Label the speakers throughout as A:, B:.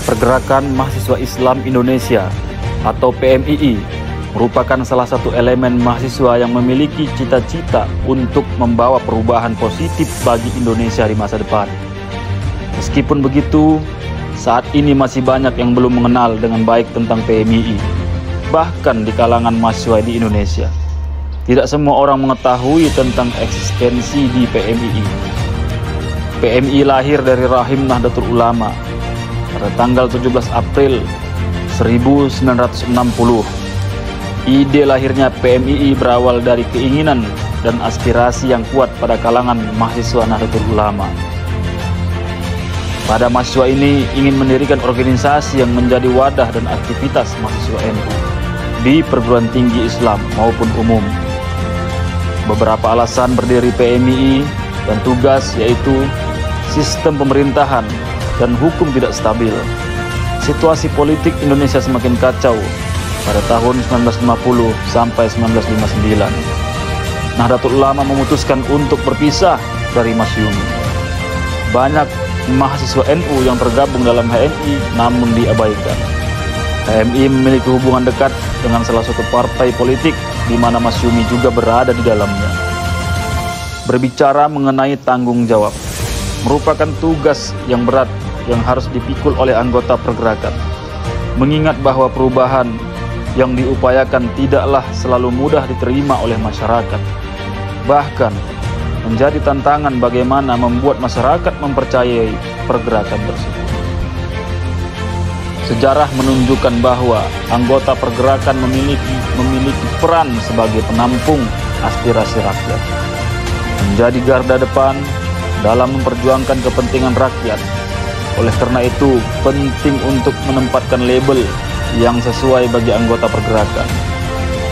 A: Pergerakan Mahasiswa Islam Indonesia atau PMII merupakan salah satu elemen mahasiswa yang memiliki cita-cita untuk membawa perubahan positif bagi Indonesia di masa depan. Meskipun begitu, saat ini masih banyak yang belum mengenal dengan baik tentang PMII, bahkan di kalangan mahasiswa di Indonesia. Tidak semua orang mengetahui tentang eksistensi di PMII. PMII lahir dari rahim Nahdlatul Ulama pada tanggal 17 April 1960. Ide lahirnya PMII berawal dari keinginan dan aspirasi yang kuat pada kalangan mahasiswa Nahdlatul Ulama. Pada mahasiswa ini ingin mendirikan organisasi yang menjadi wadah dan aktivitas mahasiswa NU di perguruan tinggi Islam maupun umum. Beberapa alasan berdiri PMII dan tugas yaitu sistem pemerintahan dan hukum tidak stabil. Situasi politik Indonesia semakin kacau pada tahun 1950 sampai 1959. Nahdlatul Ulama memutuskan untuk berpisah dari Masyumi. Banyak mahasiswa NU yang tergabung dalam HMI namun diabaikan. HMI memiliki hubungan dekat dengan salah satu partai politik di mana Masyumi juga berada di dalamnya. Berbicara mengenai tanggung jawab merupakan tugas yang berat yang harus dipikul oleh anggota pergerakan. Mengingat bahwa perubahan yang diupayakan tidaklah selalu mudah diterima oleh masyarakat. Bahkan menjadi tantangan bagaimana membuat masyarakat mempercayai pergerakan tersebut. Sejarah menunjukkan bahwa anggota pergerakan memiliki peran sebagai penampung aspirasi rakyat, menjadi garda depan dalam memperjuangkan kepentingan rakyat. Oleh karena itu, penting untuk menempatkan label yang sesuai bagi anggota pergerakan.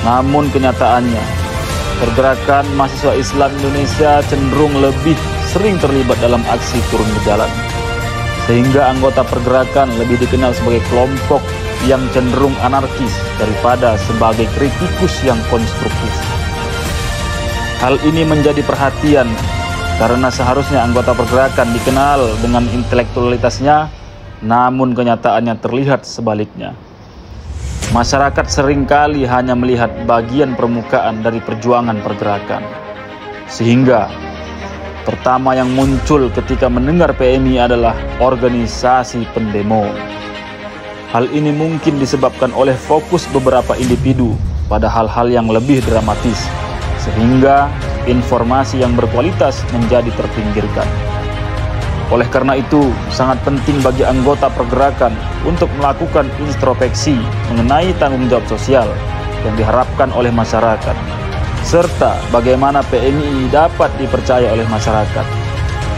A: Namun kenyataannya, pergerakan mahasiswa Islam Indonesia cenderung lebih sering terlibat dalam aksi turun ke jalan, sehingga anggota pergerakan lebih dikenal sebagai kelompok yang cenderung anarkis daripada sebagai kritikus yang konstruktif. Hal ini menjadi perhatian karena seharusnya anggota pergerakan dikenal dengan intelektualitasnya, namun kenyataannya terlihat sebaliknya. Masyarakat seringkali hanya melihat bagian permukaan dari perjuangan pergerakan. Sehingga pertama yang muncul ketika mendengar PMI adalah organisasi pendemo. Hal ini mungkin disebabkan oleh fokus beberapa individu pada hal-hal yang lebih dramatis, sehingga informasi yang berkualitas menjadi terpinggirkan. Oleh karena itu, sangat penting bagi anggota pergerakan untuk melakukan introspeksi mengenai tanggung jawab sosial yang diharapkan oleh masyarakat, serta bagaimana PMII dapat dipercaya oleh masyarakat.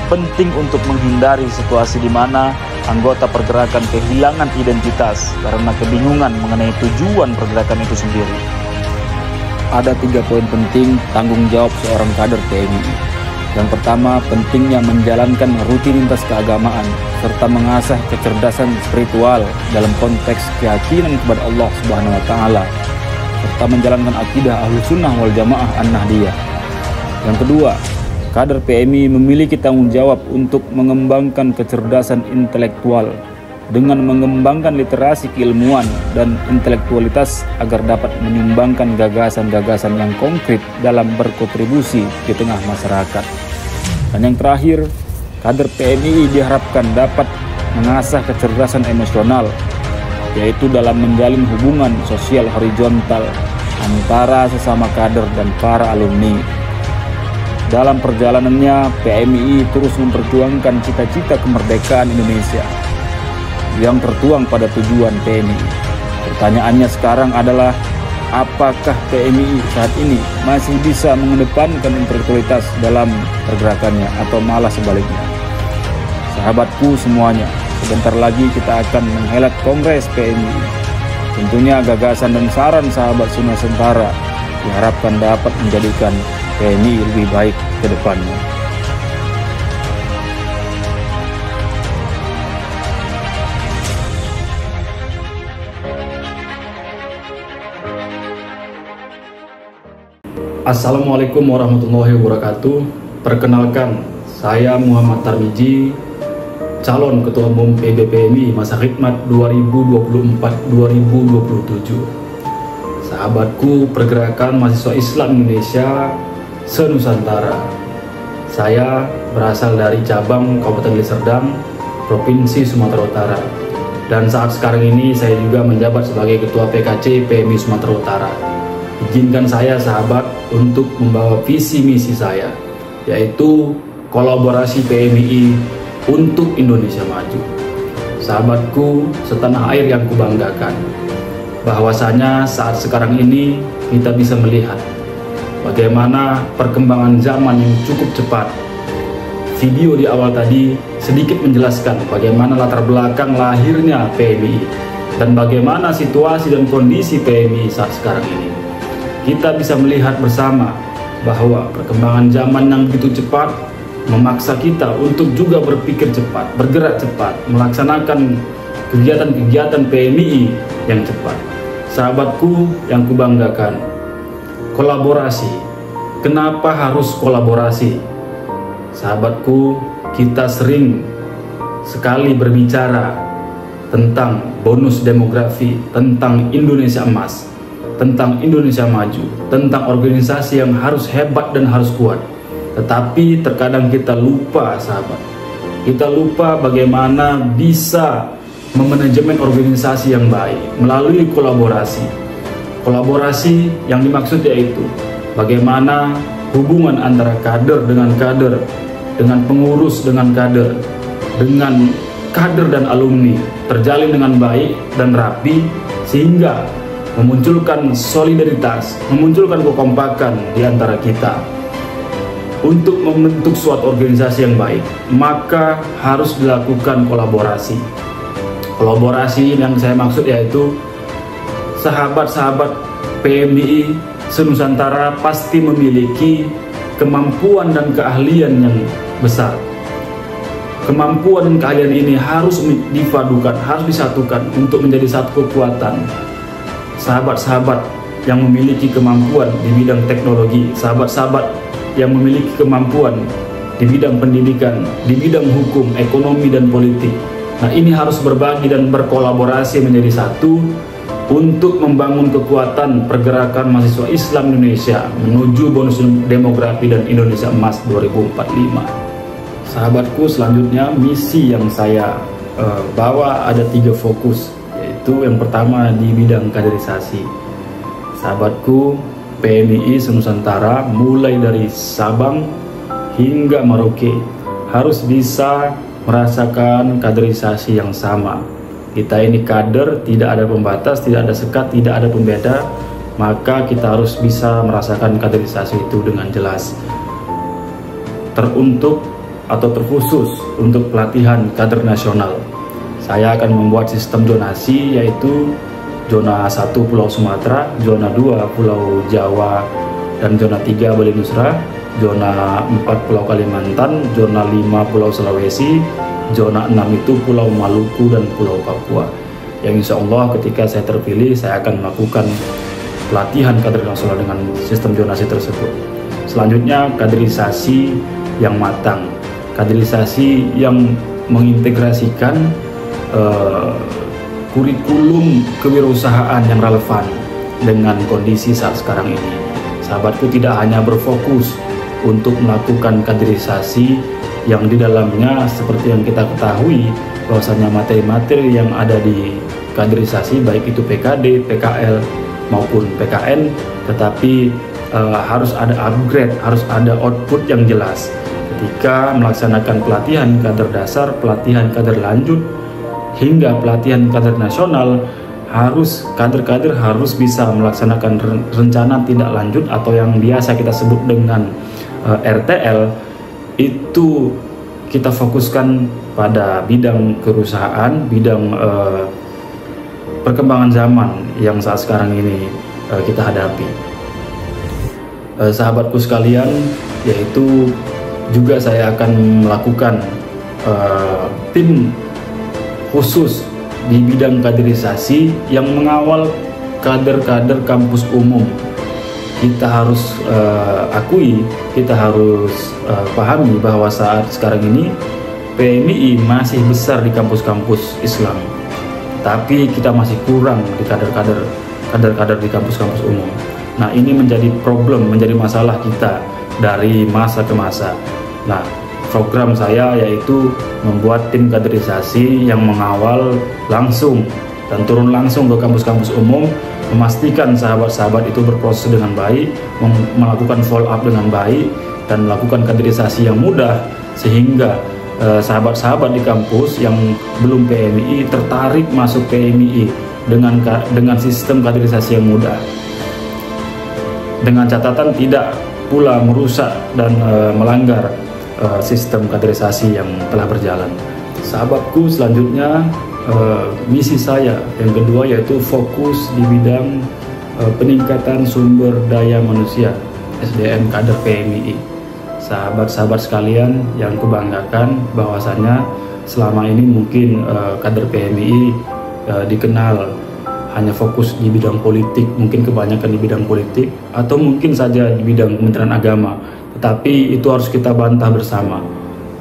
A: Penting untuk menghindari situasi di mana anggota pergerakan kehilangan identitas karena kebingungan mengenai tujuan pergerakan itu sendiri. Ada 3 poin penting tanggung jawab seorang kader PMII. Yang pertama, pentingnya menjalankan rutinitas keagamaan serta mengasah kecerdasan spiritual dalam konteks keyakinan kepada Allah Subhanahu wa taala serta menjalankan akidah Ahlussunnah wal Jamaah An-Nahdiyah. Yang kedua, kader PMI memiliki tanggung jawab untuk mengembangkan kecerdasan intelektual dengan mengembangkan literasi keilmuan dan intelektualitas agar dapat menyumbangkan gagasan-gagasan yang konkret dalam berkontribusi di tengah masyarakat. Dan yang terakhir, kader PMII diharapkan dapat mengasah kecerdasan emosional, yaitu dalam menjalin hubungan sosial horizontal antara sesama kader dan para alumni. Dalam perjalanannya, PMII terus memperjuangkan cita-cita kemerdekaan Indonesia yang tertuang pada tujuan PMII. Pertanyaannya sekarang adalah, apakah PMII saat ini masih bisa mengedepankan intelektualitas dalam pergerakannya atau malah sebaliknya? Sahabatku semuanya, sebentar lagi kita akan menghelat Kongres PMII. Tentunya gagasan dan saran sahabat Sunnah Sentara diharapkan dapat menjadikan PMII lebih baik ke depannya.
B: Assalamualaikum warahmatullahi wabarakatuh. Perkenalkan, saya Muhammad Tarmiji, calon Ketua Umum PBPMI masa khidmat 2024-2027. Sahabatku pergerakan mahasiswa Islam Indonesia se-Nusantara. Saya berasal dari cabang Kabupaten Deli Serdang, Provinsi Sumatera Utara. Dan saat sekarang ini saya juga menjabat sebagai Ketua PKC PMI Sumatera Utara. Izinkan saya sahabat untuk membawa visi misi saya, yaitu kolaborasi PMI untuk Indonesia maju. Sahabatku setanah air yang kubanggakan, bahwasanya saat sekarang ini kita bisa melihat bagaimana perkembangan zaman yang cukup cepat. Video di awal tadi sedikit menjelaskan bagaimana latar belakang lahirnya PMI dan bagaimana situasi dan kondisi PMI saat sekarang ini. Kita bisa melihat bersama bahwa perkembangan zaman yang begitu cepat memaksa kita untuk juga berpikir cepat, bergerak cepat, melaksanakan kegiatan-kegiatan PMI yang cepat. Sahabatku yang kubanggakan, kolaborasi. Kenapa harus kolaborasi? Sahabatku, kita sering sekali berbicara tentang bonus demografi, tentang Indonesia emas, tentang Indonesia maju, tentang organisasi yang harus hebat dan harus kuat. Tetapi terkadang kita lupa sahabat, kita lupa bagaimana bisa memanajemen organisasi yang baik melalui kolaborasi. Kolaborasi yang dimaksud yaitu bagaimana hubungan antara kader, dengan pengurus dengan kader dan alumni terjalin dengan baik dan rapi, sehingga memunculkan solidaritas, memunculkan kekompakan di antara kita. Untuk membentuk suatu organisasi yang baik, maka harus dilakukan kolaborasi. Kolaborasi yang saya maksud yaitu sahabat-sahabat PMI se-Nusantara pasti memiliki kemampuan dan keahlian yang besar. Kemampuan dan keahlian ini harus dipadukan, harus disatukan untuk menjadi satu kekuatan. Sahabat-sahabat yang memiliki kemampuan di bidang teknologi, sahabat-sahabat yang memiliki kemampuan di bidang pendidikan, di bidang hukum, ekonomi, dan politik. Nah, ini harus berbagi dan berkolaborasi menjadi satu untuk membangun kekuatan pergerakan mahasiswa Islam Indonesia menuju bonus demografi dan Indonesia emas 2045. Sahabatku, selanjutnya misi yang saya bawa ada 3 fokus, yaitu yang pertama di bidang kaderisasi. Sahabatku, PMI se-Nusantara mulai dari Sabang hingga Merauke harus bisa merasakan kaderisasi yang sama. Kita ini kader, tidak ada pembatas, tidak ada sekat, tidak ada pembeda, maka kita harus bisa merasakan kaderisasi itu dengan jelas. Teruntuk atau terkhusus untuk pelatihan kader nasional, saya akan membuat sistem zonasi, yaitu zona 1 Pulau Sumatera, zona 2 Pulau Jawa, dan zona 3 Bali Nusra, zona 4 Pulau Kalimantan, zona 5 Pulau Sulawesi, zona 6 itu Pulau Maluku dan Pulau Papua. Yang insya Allah ketika saya terpilih, saya akan melakukan pelatihan kader nasional dengan sistem zonasi tersebut. Selanjutnya kaderisasi yang matang, kaderisasi yang mengintegrasikan kurikulum kewirausahaan yang relevan dengan kondisi saat sekarang ini. Sahabatku, tidak hanya berfokus untuk melakukan kaderisasi yang di dalamnya seperti yang kita ketahui bahwasanya materi-materi yang ada di kaderisasi baik itu PKD, PKL maupun PKN, tetapi harus ada upgrade, harus ada output yang jelas ketika melaksanakan pelatihan kader dasar, pelatihan kader lanjut, hingga pelatihan kader nasional. Harus kader-kader harus bisa melaksanakan rencana tindak lanjut atau yang biasa kita sebut dengan RTL. Itu kita fokuskan pada bidang kerusahaan, bidang perkembangan zaman yang saat sekarang ini kita hadapi. Sahabatku sekalian, yaitu juga saya akan melakukan tim khusus di bidang kaderisasi yang mengawal kader-kader kampus umum. Kita harus akui, kita harus pahami bahwa saat sekarang ini PMII masih besar di kampus-kampus Islam, tapi kita masih kurang di kader-kader di kampus-kampus umum. Nah, ini menjadi problem, menjadi masalah kita dari masa ke masa. Nah, program saya yaitu membuat tim kaderisasi yang mengawal langsung dan turun langsung ke kampus-kampus umum, memastikan sahabat-sahabat itu berproses dengan baik, melakukan follow up dengan baik, dan melakukan kaderisasi yang mudah, sehingga sahabat-sahabat di kampus yang belum PMII tertarik masuk PMII dengan sistem kaderisasi yang mudah, dengan catatan tidak pula merusak dan melanggar sistem kaderisasi yang telah berjalan. Sahabatku, selanjutnya misi saya yang kedua yaitu fokus di bidang peningkatan sumber daya manusia SDM kader PMII. Sahabat-sahabat sekalian yang kubanggakan, bahwasanya selama ini mungkin kader PMII dikenal hanya fokus di bidang politik, mungkin kebanyakan di bidang politik, atau mungkin saja di bidang Kementerian Agama. Tetapi itu harus kita bantah bersama,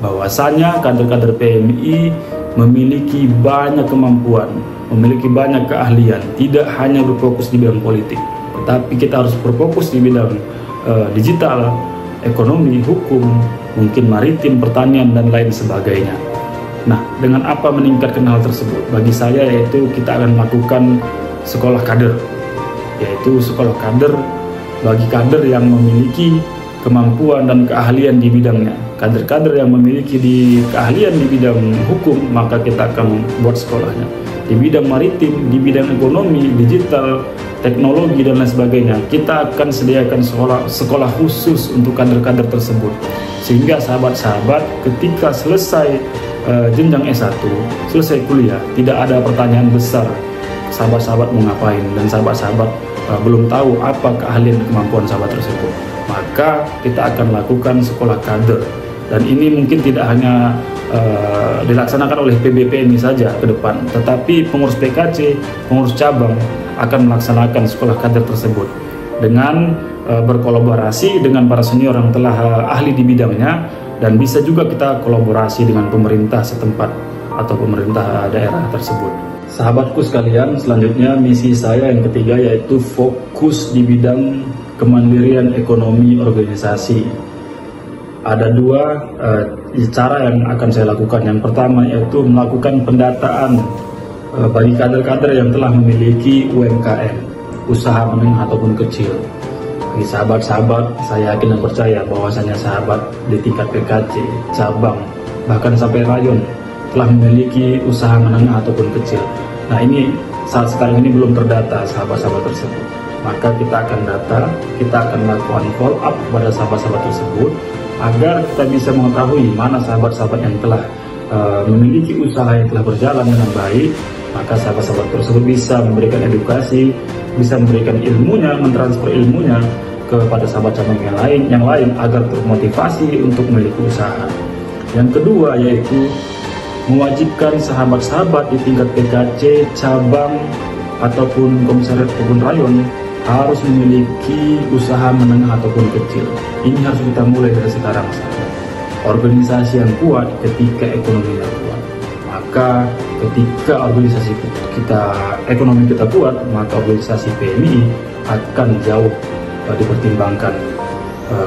B: bahwasanya kader-kader PMII memiliki banyak kemampuan, memiliki banyak keahlian, tidak hanya berfokus di bidang politik, tetapi kita harus berfokus di bidang digital, ekonomi, hukum, mungkin maritim, pertanian, dan lain sebagainya. Nah, dengan apa meningkatkan hal tersebut? Bagi saya yaitu kita akan melakukan sekolah kader, yaitu sekolah kader bagi kader yang memiliki kemampuan dan keahlian di bidangnya. Kader-kader yang memiliki keahlian di bidang hukum, maka kita akan buat sekolahnya. Di bidang maritim, di bidang ekonomi, digital, teknologi, dan lain sebagainya, kita akan sediakan sekolah khusus untuk kader-kader tersebut, sehingga sahabat-sahabat ketika selesai jenjang S1, selesai kuliah, tidak ada pertanyaan besar sahabat-sahabat mau ngapain, dan sahabat-sahabat belum tahu apa keahlian dan kemampuan sahabat tersebut. Maka kita akan lakukan sekolah kader, dan ini mungkin tidak hanya dilaksanakan oleh PBPMI saja ke depan, tetapi pengurus PKC, pengurus cabang akan melaksanakan sekolah kader tersebut dengan berkolaborasi dengan para senior yang telah ahli di bidangnya, dan bisa juga kita kolaborasi dengan pemerintah setempat atau pemerintah daerah tersebut. Sahabatku sekalian, selanjutnya misi saya yang ketiga yaitu fokus di bidang kemandirian ekonomi organisasi. Ada dua cara yang akan saya lakukan. Yang pertama yaitu melakukan pendataan bagi kader-kader yang telah memiliki UMKM, usaha menengah ataupun kecil. Bagi sahabat-sahabat, saya yakin dan percaya bahwasanya sahabat di tingkat PKC, cabang, bahkan sampai rayon telah memiliki usaha menengah ataupun kecil. Nah, ini saat sekarang ini belum terdata sahabat-sahabat tersebut. Maka kita akan data, kita akan melakukan follow up kepada sahabat-sahabat tersebut, agar kita bisa mengetahui mana sahabat-sahabat yang telah memiliki usaha yang telah berjalan dengan baik. Maka sahabat-sahabat tersebut bisa memberikan edukasi, bisa memberikan ilmunya, mentransfer ilmunya kepada sahabat cabang yang lain agar termotivasi untuk memiliki usaha. Yang kedua yaitu mewajibkan sahabat-sahabat di tingkat PKC, cabang, ataupun komisariat ataupun rayon harus memiliki usaha menengah ataupun kecil. Ini harus kita mulai dari sekarang, sahabat. Organisasi yang kuat ketika ekonominya kuat. Maka ketika organisasi ekonomi kita kuat, maka organisasi PMII akan jauh dipertimbangkan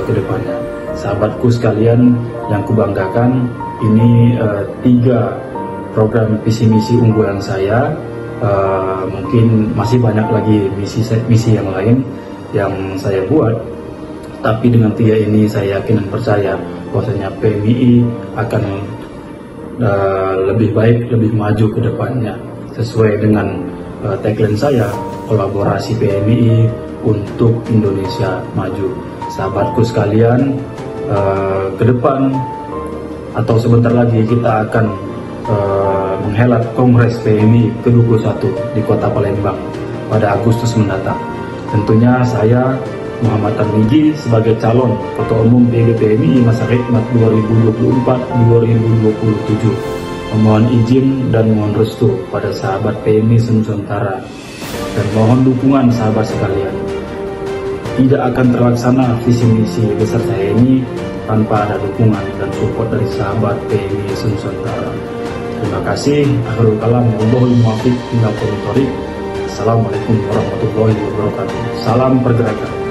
B: ke depannya. Sahabatku sekalian yang kubanggakan, ini 3 program visi misi unggulan saya. Mungkin masih banyak lagi misi yang lain yang saya buat, tapi dengan 3 ini saya yakin dan percaya bahwasanya PMII akan lebih baik, lebih maju ke depannya, sesuai dengan tagline saya, kolaborasi PMII untuk Indonesia maju. Sahabatku sekalian, ke depan atau sebentar lagi kita akan menghelat Kongres PMII ke-21 di Kota Palembang pada Agustus mendatang. Tentunya saya Muhammad Tarmizi sebagai calon Ketua Umum PMII masa khidmat 2024-2027 memohon izin dan mohon restu pada sahabat PMII Senusantara, dan mohon dukungan sahabat sekalian. Tidak akan terlaksana visi misi besar saya ini tanpa ada dukungan dan support dari sahabat PMI Nusantara. Terima kasih. Akhirul kalam, wallahul muwaffiq ila aqwamit thoriq. Assalamualaikum warahmatullahi wabarakatuh. Salam pergerakan.